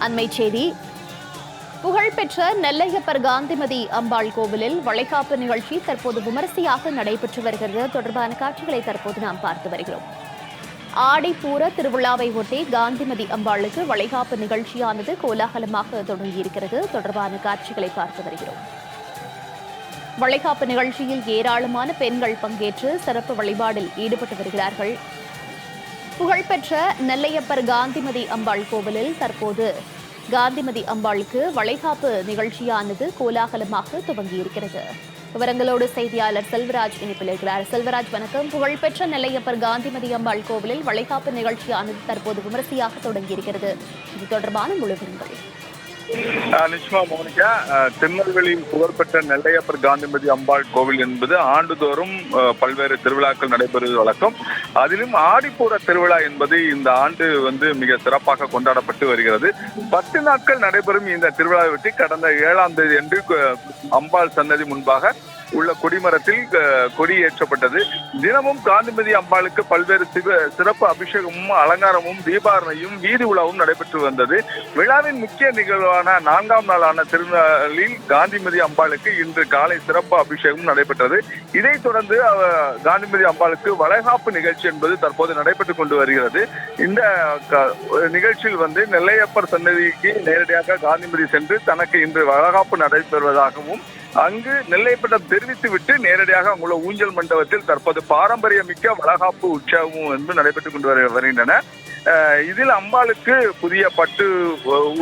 அண்மைச் செய்தி. புகழ்பெற்ற நெல்லையப்பர் காந்திமதி அம்பாள் கோவிலில் வளைகாப்பு நிகழ்ச்சி தற்போது விமரிசையாக நடைபெற்று வருகிறது. தொடர்பான காட்சிகளை தற்போது நாம் பார்த்து வருகிறோம். ஆடிப்பூர திருவிழாவை ஒட்டி காந்திமதி அம்பாளுக்கு வளைகாப்பு நிகழ்ச்சியானது கோலாகலமாக தொடங்கியிருக்கிறது. தொடர்பான காட்சிகளை பார்த்து வருகிறோம். வளைகாப்பு நிகழ்ச்சியில் ஏராளமான பெண்கள் பங்கேற்று சிறப்பு வழிபாடில் ஈடுபட்டு வருகிறார்கள். புகழ்பெற்ற நெல்லையப்பர் காந்திமதி அம்பாள் கோவிலில் தற்போது காந்திமதி அம்பாளுக்கு வளைகாப்பு நிகழ்ச்சியானது கோலாகலமாக துவங்கியிருக்கிறது. விவரங்களோடு செய்தியாளர் செல்வராஜ் இணைப்பில் இருக்கிறார். செல்வராஜ், வணக்கம். புகழ்பெற்ற நெல்லையப்பர் காந்திமதி அம்பாள் கோவிலில் வளைகாப்பு நிகழ்ச்சியானது தற்போது விமரிசையாக தொடங்கியிருக்கிறது. இது தொடர்பான முழு விவரங்கள். நிச்சயமா மோனிகா, திருநெல்வேலியில் புகழ்பெற்ற நெல்லையப்பர் காந்திமதி அம்பாள் கோவில் என்பது ஆண்டுதோறும் பல்வேறு திருவிழாக்கள் நடைபெறுவது வழக்கம். அதிலும் ஆடிப்பூர திருவிழா என்பது இந்த ஆண்டு மிக சிறப்பாக கொண்டாடப்பட்டு வருகிறது. 10 நாட்கள் நடைபெறும் இந்த திருவிழாவை ஒட்டி கடந்த 7ஆம் தேதி அன்று அம்பாள் சன்னதி முன்பாக உள்ள கொடிமரத்தில் கொடி ஏற்றப்பட்டது. தினமும் காந்திமதி அம்பாளுக்கு பல்வேறு சிறப்பு அபிஷேகமும் அலங்காரமும் தீபாரணையும் வீதி உலாவும் நடைபெற்று வந்தது. விழாவின் முக்கிய நிகழ்வான 4ஆம் நாளான திருநாளில் காந்திமதி அம்பாளுக்கு இன்று காலை சிறப்பு அபிஷேகம் நடைபெற்றது. இதைத் தொடர்ந்து காந்திமதி அம்பாளுக்கு வளைகாப்பு நிகழ்ச்சி என்பது தற்போது நடைபெற்றுக் கொண்டு வருகிறது. இந்த நிகழ்ச்சியில் நெல்லையப்பர் சன்னதிக்கு நேரடியாக காந்திமதி சென்று தனக்கு இன்று வளைகாப்பு நடைபெறுவதாகவும் அங்கு நெல்லையப்பட்டம் தெரிவித்துவிட்டு நேரடியாக அங்குள்ள ஊஞ்சல் மண்டபத்தில் தற்போது பாரம்பரியமிக்க வளைகாப்பு உற்சவமும் என்று நடைபெற்றுக் கொண்டு வருகின்றன. இதில் அம்பாளுக்கு புதிய பட்டு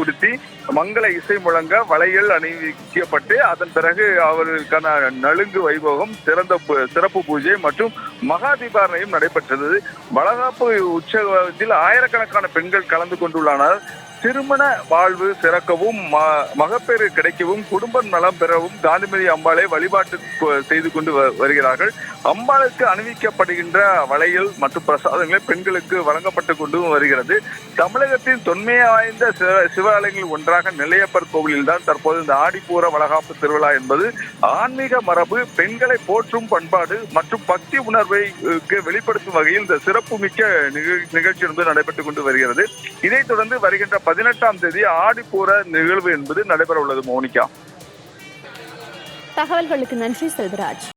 உடுத்தி மங்கள இசை முழங்க வளையல் அணிவிக்கப்பட்டு அதன் பிறகு அவர்களுக்கான நலுங்கு வைபோகம், சிறப்பு பூஜை மற்றும் மகா தீபாரணையும் நடைபெற்றது. வளைகாப்பு உற்சவத்தில் ஆயிரக்கணக்கான பெண்கள் கலந்து கொண்டுள்ளனர். திருமண வாழ்வு சிறக்கவும் மகப்பேறு கிடைக்கவும் குடும்ப நலம் பெறவும் காந்திமதி அம்பாளை வழிபாட்டு செய்து கொண்டு வருகிறார்கள். அம்பாளுக்கு அணிவிக்கப்படுகின்ற வளையல் மற்றும் பிரசாதங்களை பெண்களுக்கு வழங்கப்பட்டு கொண்டு வருகிறது. தமிழகத்தின் தொன்மை வாய்ந்த சிவாலயங்கள் ஒன்றாக நெல்லையப்பர் கோவிலில் தான் தற்போது இந்த ஆடிப்பூர வளைகாப்பு திருவிழா என்பது ஆன்மீக மரபு, பெண்களை போற்றும் பண்பாடு மற்றும் பக்தி உணர்வை வெளிப்படுத்தும் வகையில் இந்த சிறப்பு மிக்க நிகழ்ச்சி என்பது நடைபெற்றுக் கொண்டு வருகிறது. இதைத் தொடர்ந்து வருகின்ற 18ஆம் தேதி ஆடிப்பூர நிகழ்வு என்பது நடைபெற உள்ளது. மோனிகா, தகவல்களுக்கு நன்றி செல்வராஜ்.